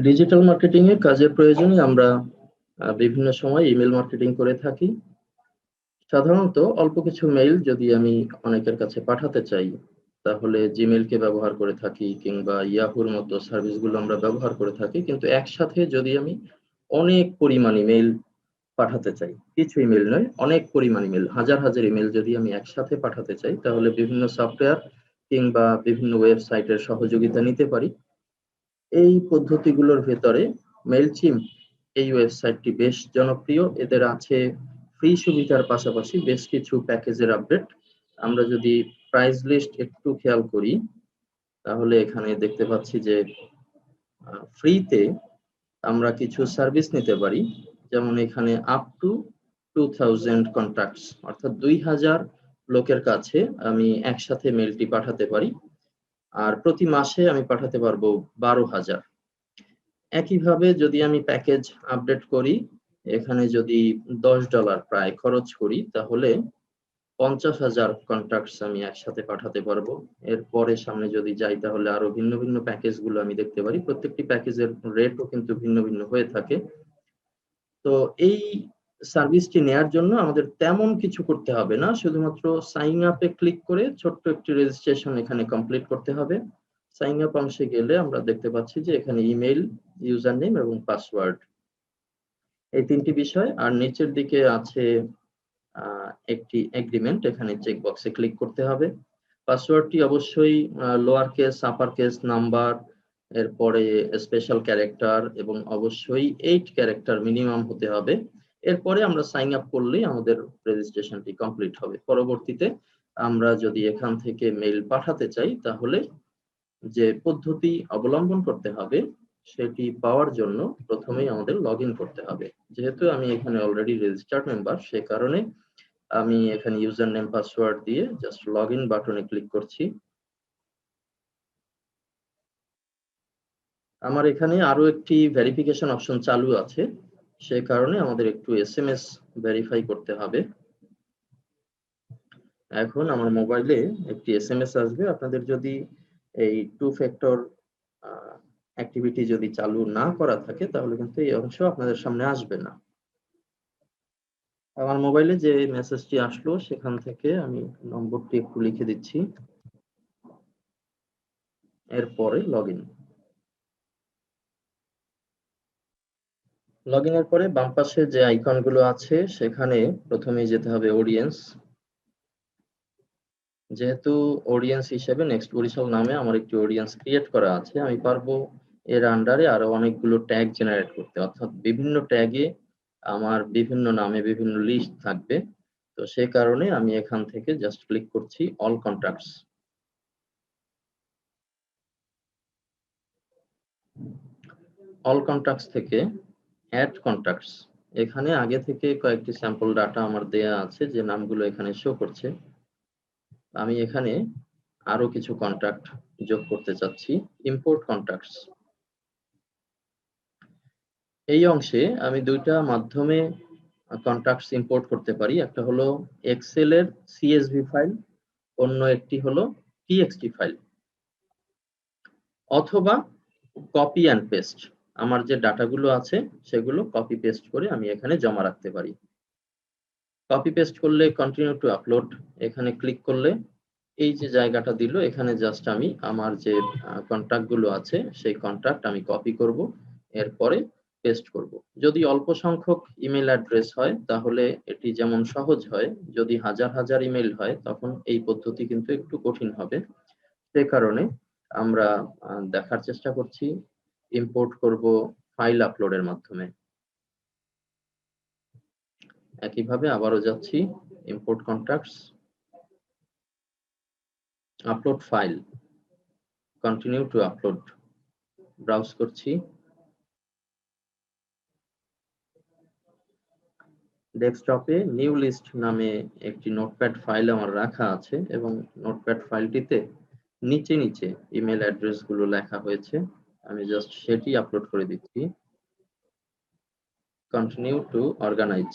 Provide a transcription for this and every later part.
Digital marketing এ কাজের প্রয়োজনে আমরা বিভিন্ন সময় ইমেল মার্কেটিং করে থাকি। সাধারণত অল্প কিছু মেইল যদি আমি অনেকের কাছে পাঠাতে চাই, তাহলে জিমেইলকে ব্যবহার করে থাকি কিংবা ইয়াহুর মতো সার্ভিসগুলো আমরা ব্যবহার করে থাকি। কিন্তু একসাথে যদি আমি অনেক পরিমাণ ইমেইল পাঠাতে চাই, কিছু ইমেইল নয়, অনেক পরিমাণ ইমেইল, হাজার হাজার ইমেইল যদি আমি একসাথে পাঠাতে চাই, তাহলে বিভিন্ন সফটওয়্যার কিংবা বিভিন্ন ওয়েবসাইটের সহযোগিতা নিতে পারি। এই পদ্ধতিগুলোর ভেতরে মেইলচিম্প এই ওয়েবসাইটটি বেশ জনপ্রিয়। এদের আছে ফ্রি সুবিধার পাশাপাশি বেশ কিছু প্যাকেজের আপডেট। আমরা যদি প্রাইস লিস্ট একটু খেয়াল করি, তাহলে এখানে দেখতে পাচ্ছি যে ফ্রিতে আমরা কিছু সার্ভিস নিতে পারি। যেমন এখানে আপ টু 2000 কন্ট্যাক্টস, অর্থাৎ 2000 লোকের কাছে আমি একসাথে মেইলটি পাঠাতে পারি। আর প্রতি মাসে আমি পাঠাতে পারবো 12,000। একইভাবে যদি আমি প্যাকেজ আপডেট করি, এখানে যদি $10 প্রায় খরচ করি, তাহলে 50,000 কন্ট্যাক্টস আমি একসাথে পাঠাতে পারবো। এরপরে সামনে যদি যাই, তাহলে আরো ভিন্ন ভিন্ন প্যাকেজগুলো আমি দেখতে পারি। প্রত্যেকটি প্যাকেজের রেটও কিন্তু ভিন্ন ভিন্ন হয়ে থাকে। তো এই সার্ভিসটি নেয়ার জন্য আমাদের তেমন কিছু করতে হবে না, শুধুমাত্র সাইন আপে ক্লিক করে ছোট্ট একটি রেজিস্ট্রেশন এখানে কমপ্লিট করতে হবে। সাইন আপ অংশে গেলে আমরা দেখতে পাচ্ছি যে এখানে ইমেইল, ইউজার নেম এবং পাসওয়ার্ড, এই তিনটি বিষয়। আর নিচের দিকে আছে একটি এগ্রিমেন্ট, এখানে চেক বক্সে ক্লিক করতে হবে। পাসওয়ার্ডটি অবশ্যই lower case, upper case, number, এরপরে স্পেশাল ক্যারেক্টার এবং অবশ্যই 8 ক্যারেক্টার মিনিমাম হতে হবে। এরপরে আমরা সাইন আপ করলেই আমাদের রেজিস্ট্রেশনটি কমপ্লিট হবে। পরবর্তীতে আমরা যদি এখান থেকে মেইল পাঠাতে চাই, তাহলে যে পদ্ধতি অবলম্বন করতে হবে সেটি পাওয়ার জন্য প্রথমেই আমাদের লগ ইন করতে হবে। যেহেতু আমি এখানে অলরেডি রেজিস্টার্ড মেম্বার, সে কারণে আমি এখানে ইউজার নেম পাসওয়ার্ড দিয়ে জাস্ট লগ ইন বাটনে ক্লিক করছি। আমার এখানে আরো একটি ভেরিফিকেশন অপশন চালু আছে, সে কারণে আমাদের একটু এসএমএস ভেরিফাই করতে হবে। এখন আমার মোবাইলে একটি এসএমএস আসবে। আপনাদের যদি এই টু ফ্যাক্টর অ্যাক্টিভিটি যদি চালু না করা থাকে, তাহলে কিন্তু এই অংশ আপনাদের সামনে আসবে না। আমার মোবাইলে যে মেসেজটি আসলো, সেখান থেকে আমি নম্বরটি একটু লিখে দিচ্ছি, এরপরে লগ ইন। লগ ইনের পরে বাম পাশে যে আইকনগুলো আছে, সেখানে প্রথমেই যেতে হবে অডিয়েন্স। যেহেতু অডিয়েন্স হিসেবে নেক্সট বরিশাল নামে আমার একটি অডিয়েন্স ক্রিয়েট করা আছে, আমি পারবো এর আন্ডারে আরো অনেকগুলো ট্যাগ জেনারেট করতে, অর্থাৎ বিভিন্ন ট্যাগে আমার বিভিন্ন নামে বিভিন্ন লিস্ট থাকবে। তো সে কারণে আমি এখান থেকে জাস্ট ক্লিক করছি অল কন্ট্যাক্টস। অল কন্ট্যাক্টস থেকে অ্যাড কন্ট্যাক্টস, এখানে আগে থেকে কয়েকটি স্যাম্পল ডাটা আমার দেয়া আছে, যে নামগুলো এখানে শো করছে। আমি এখানে আরো কিছু কন্ট্যাক্ট যোগ করতে চাচ্ছি, ইম্পোর্ট কন্ট্যাক্টস। এই অংশে আমি দুইটা মাধ্যমে কন্ট্যাক্টস ইম্পোর্ট করতে পারি। একটা হলো এক্সেল এর সিএসভি ফাইল, অন্য একটি হলো টিএক্সটি ফাইল, অথবা কপি অ্যান্ড পেস্ট। আমার যে ডাটাগুলো আছে সেগুলো কপি পেস্ট করে আমি এখানে জমা রাখতে পারি। কপি পেস্ট করলে কন্টিনিউ টু আপলোড, এখানে ক্লিক করলে এই যে জায়গাটা দিল, এখানে জাস্ট আমি আমার যে কন্ট্যাক্ট গুলো আছে সেই কন্ট্যাক্ট আমি কপি করব, এরপরে পেস্ট করব। যদি অল্প সংখ্যক ইমেল অ্যাড্রেস হয়, তাহলে এটি যেমন সহজ হয়, যদি হাজার হাজার ইমেল হয়, তখন এই পদ্ধতি কিন্তু একটু কঠিন হবে। সে কারণে আমরা দেখার চেষ্টা করছি, ইম্পোর্ট করব ফাইল আপলোডের মাধ্যমে। একইভাবে আবারও যাচ্ছি, import contacts, upload file, continue to upload, browse করছি। ডেস্কটপে নিউ লিস্ট নামে একটি নোটপ্যাড ফাইল আমার রাখা আছে, এবং নোটপ্যাড ফাইলটিতে নিচে নিচে ইমেল অ্যাড্রেস গুলো লেখা হয়েছে। আমি জাস্ট সেটি আপলোড করে দিচ্ছি। কন্টিনিউ টু অর্গানাইজ,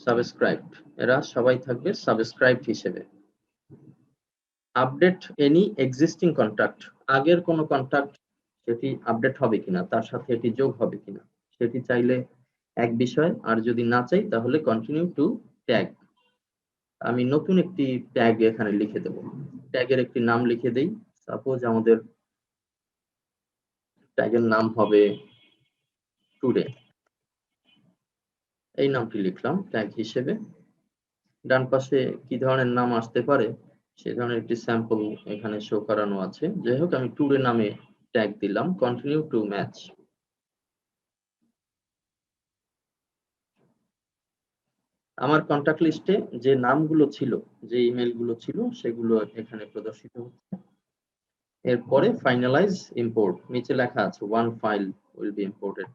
সাবস্ক্রাইবড, এরা সবাই থাকবে সাবস্ক্রাইবড হিসেবে। আপডেট এনি এক্সিস্টিং কন্ট্যাক্ট, আগের কোনো কন্ট্যাক্ট সেটি আপডেট হবে কিনা, তার সাথে এটি যোগ হবে কিনা, সেটি চাইলে এক বিষয়, আর যদি না চাই তাহলে কন্টিনিউ টু ট্যাগ। আমি নতুন একটি ট্যাগ এখানে লিখে দেব। ট্যাগের একটি নাম লিখে দেই। সাপোজ আমাদের ট্যাগের নাম হবে টুডে। এই নামটি লিখলাম ট্যাগ হিসেবে। ডান পাশে কি ধরনের নাম আসতে পারে সে ধরনের একটি স্যাম্পল এখানে শো করানো আছে। যাই হোক, আমি টুডে নামে ট্যাগ দিলাম, কন্টিনিউ টু ম্যাচ। আমার কন্টাক্ট লিস্টে যে নামগুলো ছিল, যে ইমেল গুলো ছিল, সেগুলো এখানে প্রদর্শিত হচ্ছে। এরপরে ফাইনালাইজ ইম্পোর্ট, নিচে লেখা আছে one file will be imported.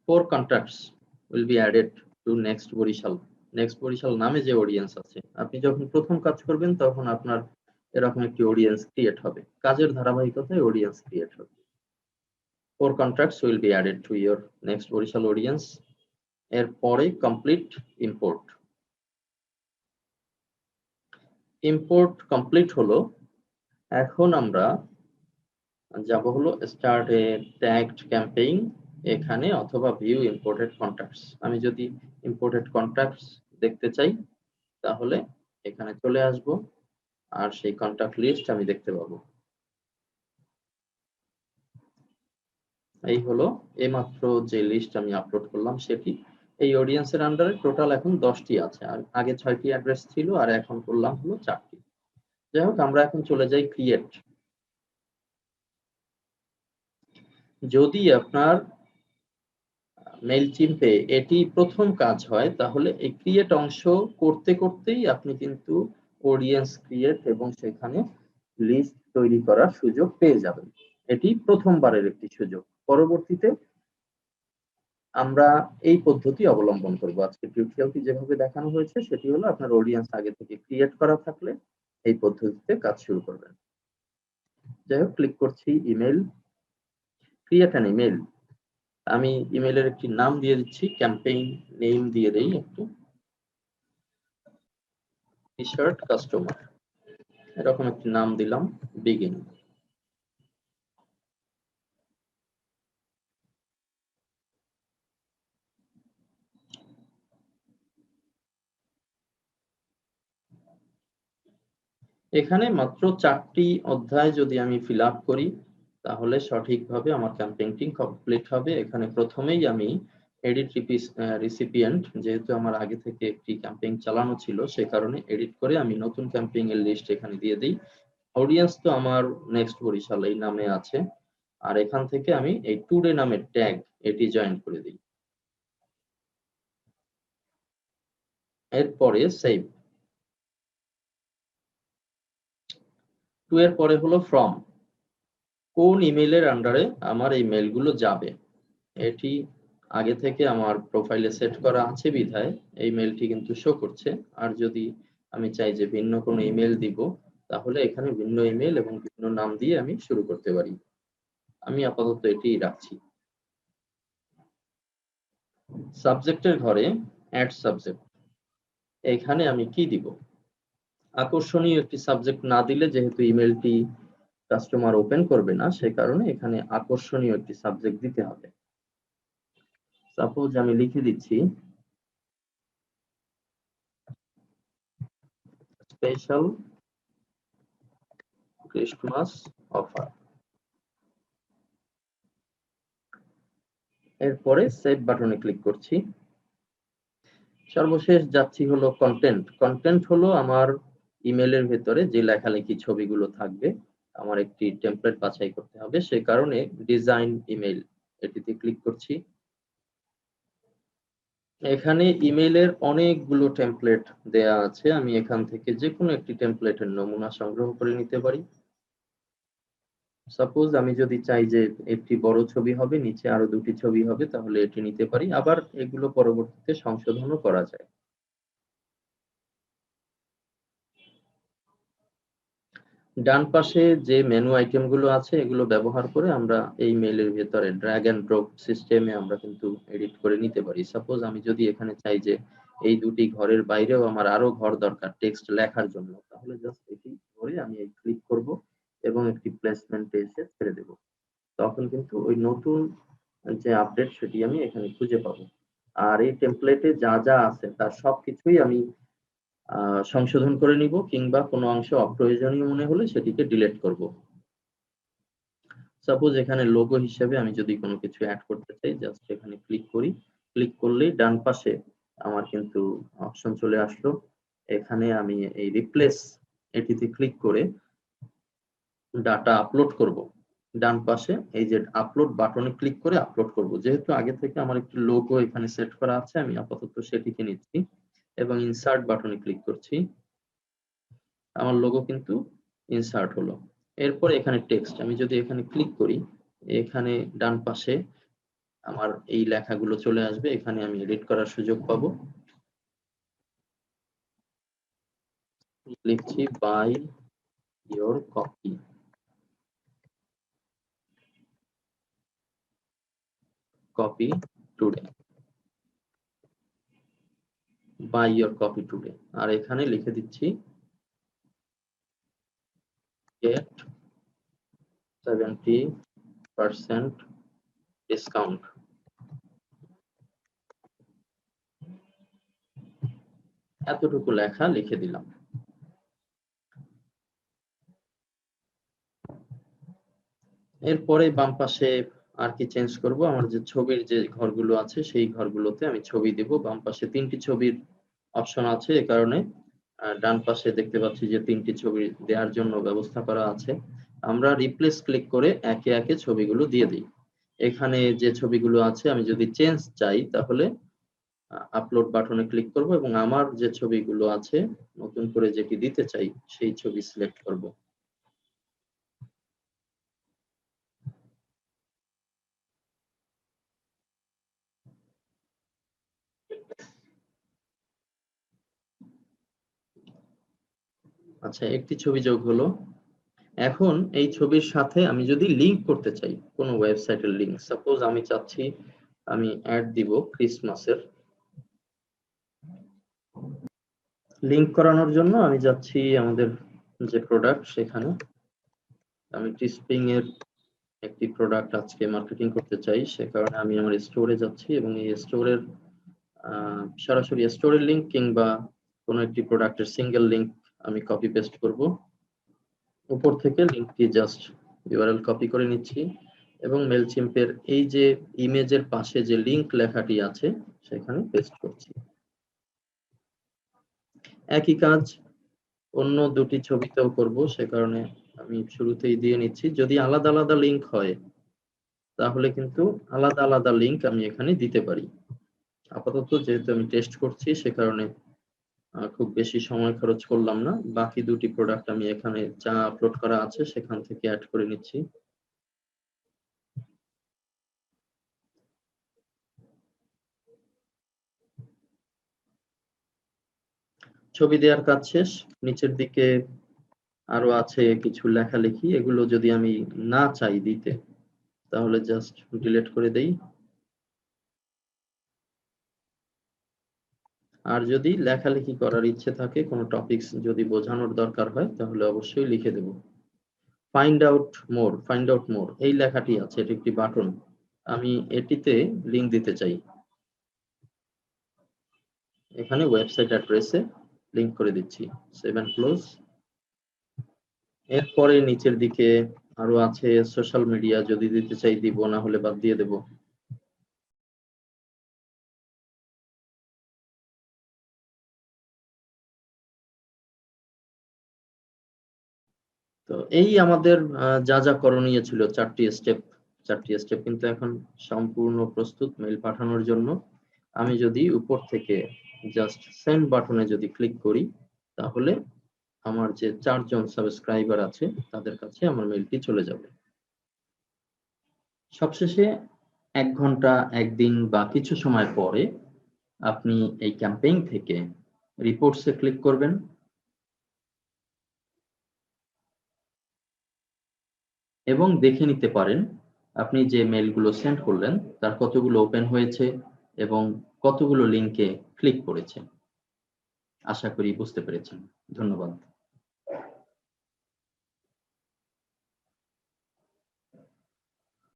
Four contacts will be added to next Barishal. Next Barishal নামে যে অডিয়েন্স আছে, আপনি যখন প্রথম কাজ করবেন তখন আপনার এরকম একটি অডিয়েন্স ক্রিয়েট হবে, কাজের ধারাবাহিকতায় অডিয়েন্স ক্রিয়েট হবে। Four contacts will be added to your next Barishal audience. এরপরে কমপ্লিট ইম্পোর্ট। ইম্পোর্ট কমপ্লিট হলো। এখন আমরা যাব হলো স্টার্ট এ ট্যাগড ক্যাম্পেইন এখানে, অথবা ভিউ ইম্পোর্টেড কন্ট্যাক্টস। আমি যদি ইম্পোর্টেড কন্ট্যাক্টস দেখতে চাই তাহলে এখানে চলে আসব, আর সেই কন্ট্যাক্ট লিস্ট আমি দেখতে পাবো। এই হলো এইমাত্র যে লিস্ট আমি আপলোড করলাম সেটি। এই অডিয়েন্সের আন্ডারে টোটাল এখন 10টি আছে, আর আগে 6টি অ্যাড্রেস ছিল, আর এখন করলাম হলো 4টি। যাই হোক, আমরা এখন চলে যাই ক্রিয়েট। যদি আপনার মেইলচিম্পে এটি প্রথম কাজ হয় তাহলে এই ক্রিয়েট অংশ করতে করতেই আপনি কিন্তু অডিয়েন্স ক্রিয়েট এবং সেখানে লিস্ট তৈরি করার সুযোগ পেয়ে যাবেন। এটি প্রথমবারের একটি সুযোগ। পরবর্তীতে আমরা এই পদ্ধতি অবলম্বন করব। আজকে টিউটোরিয়ালটি যেভাবে দেখানো হয়েছে সেটি হলো আপনার অডিয়েন্স আগে থেকে ক্রিয়েট করা থাকলে এই পদ্ধতিতে কাজ শুরু করবেন। যাই হোক, ক্লিক করছি ইমেল, ক্রিয়েট অ্যান ইমেল। আমি ইমেলের একটি নাম দিয়ে দিচ্ছি, ক্যাম্পেইন নেম দিয়ে দেই একটু, টি-শার্ট কাস্টমার, এরকম একটি নাম দিলাম, বিগিন। এখানে মাত্র 4টি অধ্যায় যদি আমি ফিল আপ করি তাহলে সঠিকভাবে আমার ক্যাম্পেইনটি কমপ্লিট হবে। এখানে প্রথমেই আমি এডিট রিসিপিয়েন্ট, যেহেতু আমার আগে থেকে একটি ক্যাম্পেইন চালানো ছিল সে কারণে এডিট করে আমি নতুন ক্যাম্পেইন এর লিস্ট এখানে দিয়ে দিই। অডিয়েন্স তো আমার নেক্সট বরিশাল এই নামে আছে, আর এখান থেকে আমি এই টুডে নামের ট্যাগ এটি জয়েন করে দিই। এরপরে সেভ। টু এর পরে হলো ফ্রম, কোন ইমেইলের আন্ডারে আমার এই মেইলগুলো যাবে। এটি আগে থেকে আমার প্রোফাইলে সেট করা আছে বিধায় এই মেইলটি কিন্তু শো করছে। আর যদি আমি চাই যে ভিন্ন কোনো ইমেল দিব তাহলে এখানে ভিন্ন ইমেল এবং ভিন্ন নাম দিয়ে আমি শুরু করতে পারি। আমি আপাতত এটি রাখছি। সাবজেক্টের ঘরে অ্যাড সাবজেক্ট, এখানে আমি কি দিব? আকর্ষণীয় একটি সাবজেক্ট না দিলে, যেহেতু ইমেলটি কাস্টমার ওপেন করবে না, সে কারণে এখানে আকর্ষণীয় একটি সাবজেক্ট দিতে হবে। সাপোজ আমি লিখে দিচ্ছি স্পেশাল ক্রিসমাস অফার। এরপরে সেভ বাটনে ক্লিক করছি। সর্বশেষ যাচ্ছি হলো কন্টেন্ট। কন্টেন্ট হলো আমার ইমেলের ভেতরে যে লেখালেখি ছবিগুলো থাকবে, আমার একটি টেমপ্লেট বাছাই করতে হবে, সে কারণে ডিজাইন ইমেল এটিতে ক্লিক করছি। এখানে ইমেইলের অনেকগুলো টেমপ্লেট দেয়া আছে, আমি এখান থেকে যে কোনো একটি টেমপ্লেটের নমুনা সংগ্রহ করে নিতে পারি। সাপোজ আমি যদি চাই যে একটি বড় ছবি হবে, নিচে আরো 2টি ছবি হবে, তাহলে এটি নিতে পারি। আবার এগুলো পরবর্তীতে সংশোধনও করা যায়। ডান পাশে যে মেনু আইটেম গুলো আছে এগুলো ব্যবহার করে আমরা এই মেইলের ভেতরে ড্র্যাগ এন্ড ড্রপ সিস্টেমে আমরা কিন্তু এডিট করে নিতে পারি। সাপোজ আমি যদি এখানে চাই যে এই 2টি ঘরের বাইরেও আমার আরো ঘর দরকার টেক্সট লেখার জন্য, তাহলে জাস্ট আমি এই ক্লিক করব এবং একটি প্লেসমেন্টে এসে ছেড়ে দেব। তখন কিন্তু ওই নতুন যে আপডেট সেটি আমি এখানে খুঁজে পাবো। আর এই টেমপ্লেটে যা যা আছে তার সবকিছুই আমি সংশোধন করে নিব, কিংবা কোনো অংশ অপ্রয়োজনীয় মনে হলে সেটিকে ডিলিট করব। সাপোজ এখানে লোগো হিসেবে আমি যদি কোনো কিছু অ্যাড করতে চাই, জাস্ট এখানে ক্লিক করি। ক্লিক করলেই ডান পাশে আমার কিন্তু অপশন চলে আসলো। এখানে আমি এই রিপ্লেস এটিতে ক্লিক করে ডাটা আপলোড করব। ডান পাশে এই যে আপলোড বাটনে ক্লিক করে আপলোড করব। যেহেতু আগে থেকে আমার একটি লোগো এখানে সেট করা আছে, আমি আপাতত সেটিকে নিচ্ছি এবং ইনসার্ট বাটনে ক্লিক করছি। আমার লোগো কিন্তু ইনসার্ট হলো। এরপর এখানে টেক্সট, আমি যদি এখানে ক্লিক করি, এখানে ডান পাশে আমার এই লেখাগুলো চলে আসবে। এখানে আমি এডিট করার সুযোগ পাবো। লিখছি buy your copy, copy today, buy your copy today. আর এখানে লিখে দিচ্ছি গেট 70% ডিসকাউন্ট। এতটুকু লেখা লিখে দিলাম। এরপরে বাম পাশে আর কি চেঞ্জ করব, আমার যে ছবির যে ঘরগুলো আছে সেই ঘরগুলোতে আমি ছবি দেব। বাম পাশে 3টি ছবির অপশন আছে, এ কারণে ডান পাশে দেখতে পাচ্ছি যে 3টি ছবি দেওয়ার জন্য ব্যবস্থা করা আছে। আমরা রিপ্লেস ক্লিক করে একে একে ছবিগুলো দিয়ে দিই। এখানে যে ছবিগুলো আছে আমি যদি চেঞ্জ চাই তাহলে আপলোড বাটনে ক্লিক করব এবং আমার যে ছবিগুলো আছে নতুন করে যেটি দিতে চাই সেই ছবি সিলেক্ট করব। আচ্ছা, একটি ছবি যোগ হলো। এখন এই ছবির সাথে আমি যদি লিংক করতে চাই কোনো ওয়েবসাইটের লিংক, সাপোজ আমি চাচ্ছি আমি অ্যাড দিব ক্রিসমাসের, লিংক করানোর জন্য আমি যাচ্ছি আমাদের যে প্রোডাক্ট সেখানে। আমি টিস্পিং এর একটি প্রোডাক্ট আজকে মার্কেটিং করতে চাই, সে কারণে আমি আমার স্টোরে যাচ্ছি এবং এই স্টোরের সরাসরি স্টোরের লিংক কিংবা কোনো একটি প্রোডাক্টের সিঙ্গেল লিংক আমি কপি পেস্ট করব। উপর থেকে লিংকটি জাস্ট ইউআরএল কপি করে নিচ্ছি এবং মেলচিম্পের এই যে ইমেজের পাশে যে লিংক লেখাটি আছে সেখানে পেস্ট করছি। একই কাজ অন্য দুটি ছবিতেও করব, সে কারণে আমি শুরুতেই দিয়ে নিচ্ছি। যদি আলাদা আলাদা লিংক হয় তাহলে কিন্তু আলাদা আলাদা লিংক আমি এখানে দিতে পারি। আপাতত যেহেতু আমি টেস্ট করছি সে কারণে খুব বেশি সময় খরচ করলাম না। বাকি দুটি প্রোডাক্ট আমি এখানে যা আপলোড করা আছে সেখান থেকে অ্যাড করে নিচ্ছি। ছবি দেওয়ার কাজ শেষ। নিচের দিকে আরো আছে কিছু লেখালেখি, এগুলো যদি আমি না চাই দিতে তাহলে জাস্ট ডিলিট করে দেই। আর যদি লেখালেখি করার ইচ্ছে থাকে, কোনো টপিকস যদি বোঝানোর দরকার হয় তাহলে অবশ্যই লিখে দেব। ফাইন্ড আউট মোর এই লেখাটি আছে, এটি একটি বাটন, আমি এটিতে লিংক দিতে চাই। এখানে ওয়েবসাইট অ্যাড্রেসে লিংক করে দিচ্ছি, সেভ এন্ড ক্লোজ। এরপরে নিচের দিকে আরো আছে সোশ্যাল মিডিয়া, যদি দিতে চাই দিব, না হলে বাদ দিয়ে দেব। তো এই আমাদের যা যা করণীয় ছিল, 4টি স্টেপ কিন্তু এখন সম্পূর্ণ প্রস্তুত মেইল পাঠানোর জন্য। আমি যদি উপর থেকে জাস্ট সেন্ড বাটনে যদি ক্লিক করি তাহলে আমার যে 4 জন সাবস্ক্রাইবার আছে তাদের কাছে আমার মেইলটি চলে যাবে। সবশেষে 1 ঘন্টা, 1 দিন বা কিছু সময় পরে আপনি এই ক্যাম্পেইন থেকে রিপোর্টসে ক্লিক করবেন এবং দেখে নিতে পারেন আপনি যে মেইলগুলো সেন্ড করলেন তার কতগুলো ওপেন হয়েছে এবং কতগুলো লিংকে ক্লিক করেছে। আশা করি বুঝতে পেরেছেন। ধন্যবাদ।